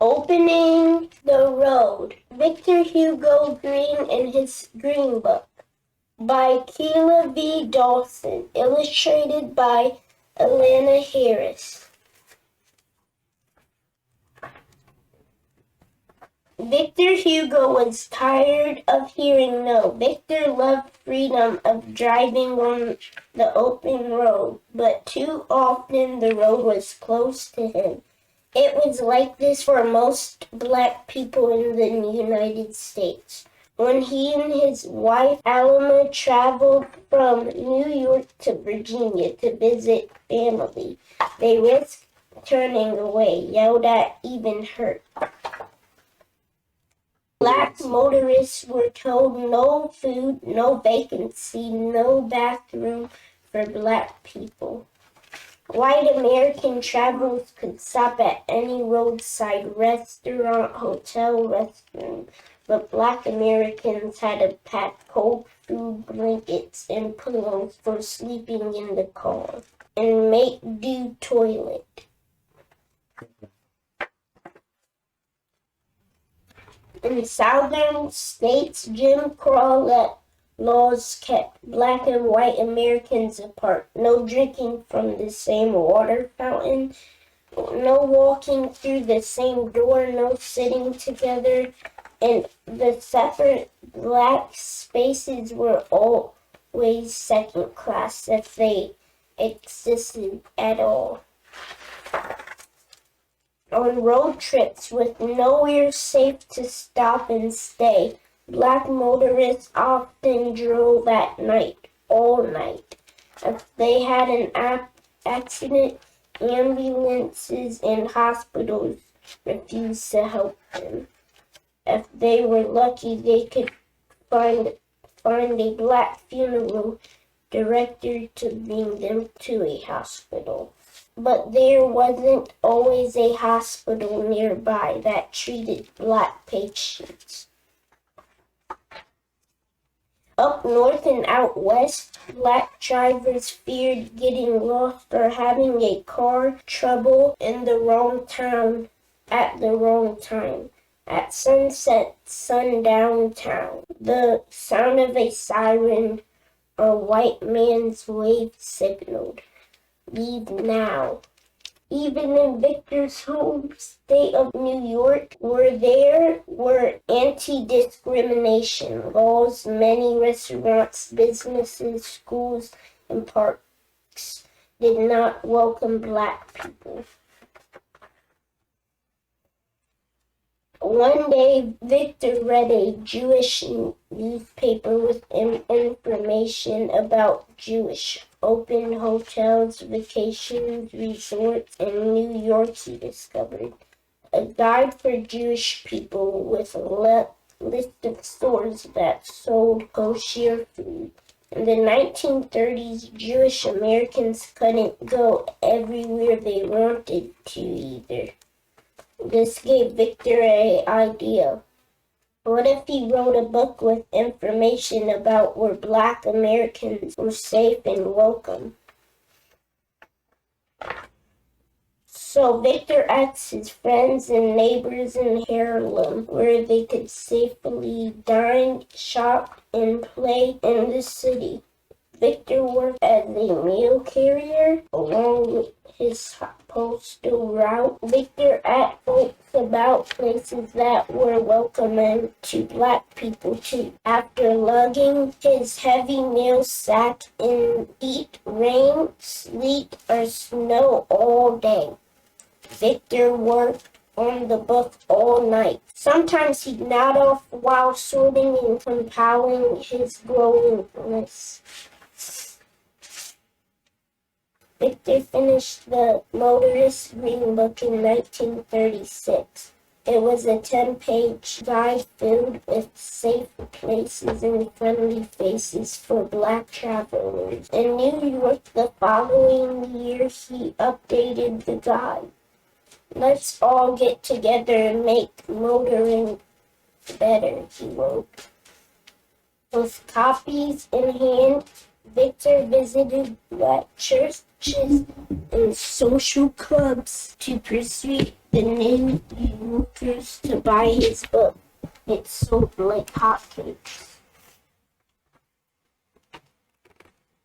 Opening the Road, Victor Hugo Green and His Green Book, by Keila V. Dawson, illustrated by Alana Harris. Victor Hugo was tired of hearing no. Victor loved freedom of driving on the open road, but too often the road was close to him. It was like this for most black people in the United States. When he and his wife Alma traveled from New York to Virginia to visit family, they risked turning away, yelled at, even hurt. Black motorists were told no food, no vacancy, no bathroom for black people. White American travelers could stop at any roadside restaurant, hotel, restroom, but black Americans had to pack cold food, blankets, and pillows for sleeping in the car and make do toilet. In southern states, Jim Crow laws kept black and white Americans apart. No drinking from the same water fountain, no walking through the same door, no sitting together, and the separate black spaces were always second class if they existed at all. On road trips with nowhere safe to stop and stay, black motorists often drove at night, all night. If they had an accident, ambulances and hospitals refused to help them. If they were lucky, they could find a black funeral director to bring them to a hospital. But there wasn't always a hospital nearby that treated black patients. Up north and out west, black drivers feared getting lost or having a car trouble in the wrong town at the wrong time. At sunset, sundown town, the sound of a siren or white man's wave signaled, "Leave now." Even in Victor's home state of New York, where there were anti-discrimination laws, many restaurants, businesses, schools, and parks did not welcome black people. One day, Victor read a Jewish newspaper with information about Jewish open hotels, vacations, resorts in New York. He discovered a guide for Jewish people with a list of stores that sold kosher food. In the 1930s, Jewish Americans couldn't go everywhere they wanted to either. This gave Victor an idea. What if he wrote a book with information about where black Americans were safe and welcome? So Victor asked his friends and neighbors in Harlem where they could safely dine, shop, and play in the city. Victor worked as a mail carrier along with his postal route. Victor asked folks about places that were welcoming to black people too. After lugging his heavy mail sack in heat, rain, sleet, or snow all day, Victor worked on the book all night. Sometimes he'd nod off while sorting and compiling his growing list. Victor finished the Motorist Green Book in 1936. It was a 10-page guide filled with safe places and friendly faces for black travelers. In New York the following year, he updated the guide. "Let's all get together and make motoring better," he wrote. With copies in hand, Victor visited black churches and social clubs to persuade the New Yorkers to buy his book. It sold like hotcakes.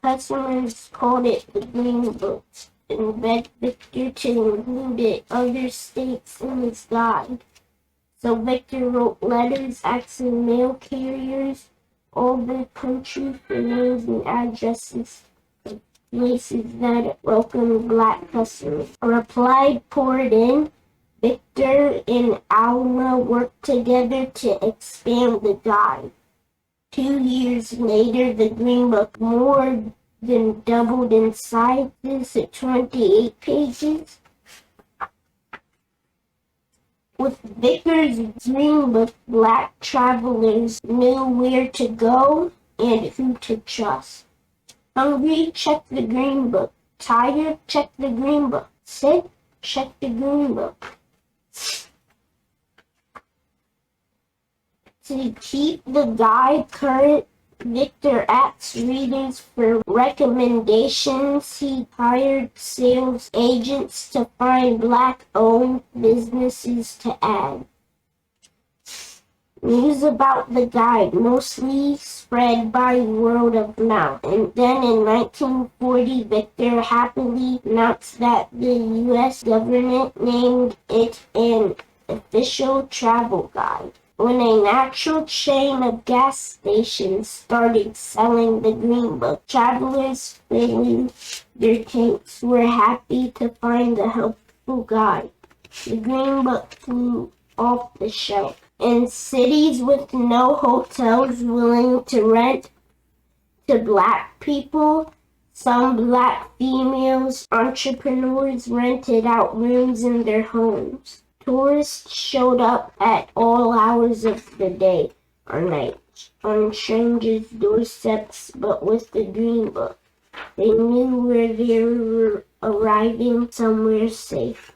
Customers called it the Green Book and begged Victor to include other states in his guide. So Victor wrote letters asking mail carriers all the country for names and addresses of places that welcomed black customers. A reply poured in. Victor and Alma worked together to expand the guide. 2 years later, the Green Book more than doubled in size to 28 pages. With Victor's Green Book, black travelers knew where to go and who to trust. Hungry? Check the Green Book. Tired? Check the Green Book. Sick? Check the Green Book. To keep the guide current, Victor asked readers for recommendations. He hired sales agents to find black-owned businesses to add. News about the guide mostly spread by word of mouth, and then in 1940, Victor happily announced that the U.S. government named it an official travel guide. When a natural chain of gas stations started selling the Green Book, travelers filling their tanks were happy to find the helpful guide. The Green Book flew off the shelf. In cities with no hotels willing to rent to black people, some black females entrepreneurs rented out rooms in their homes. Tourists showed up at all hours of the day or night on strangers' doorsteps, but with the Green Book, they knew where they were arriving somewhere safe.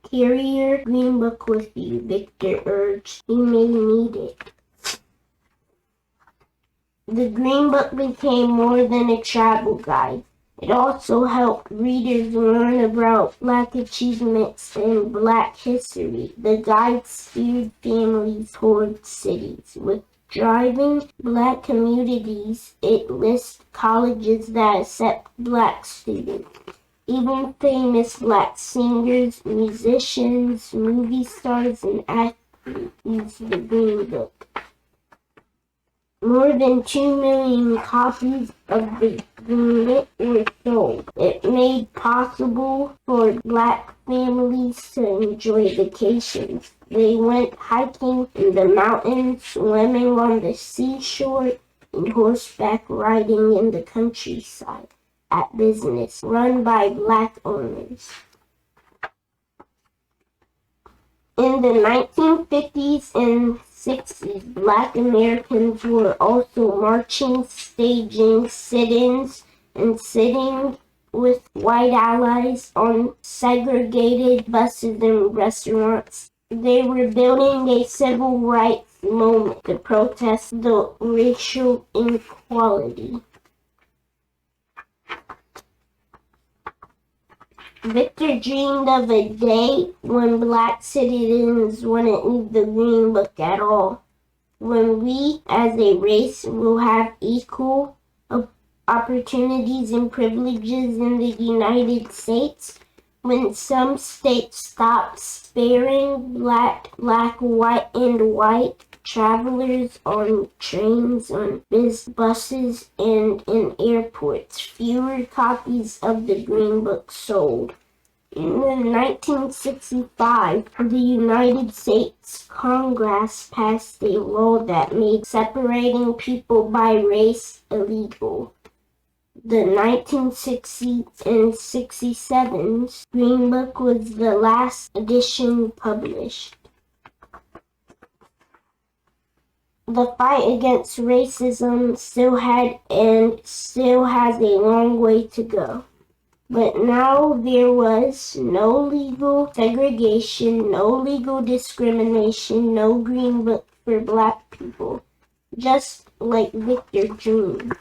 Carry your Green Book with you, Victor urged. You may need it. The Green Book became more than a travel guide. It also helped readers learn about black achievements and black history. The guide steered families toward cities. With driving black communities, it lists colleges that accept black students. Even famous black singers, musicians, movie stars, and athletes use the Green Book. More than 2 million copies of the Green Book were sold. It made possible for black families to enjoy vacations. They went hiking in the mountains, swimming on the seashore, and horseback riding in the countryside at business run by black owners. In the 1950s and 60s, black Americans were also marching, staging sit-ins, and sitting with white allies on segregated buses and restaurants. They were building a civil rights movement to protest the racial inequality. Victor dreamed of a day when black citizens wouldn't need the Green Book at all. When we, as a race, will have equal opportunities and privileges in the United States. When some states stop sparing black, white, and white travelers on trains, on buses, and in airports. Fewer copies of the Green Book sold. In 1965, the United States Congress passed a law that made separating people by race illegal. The 1960 and 67's Green Book was the last edition published. The fight against racism still had and still has a long way to go. But now there was no legal segregation, no legal discrimination, no Green Book for black people, just like Victor dreamed.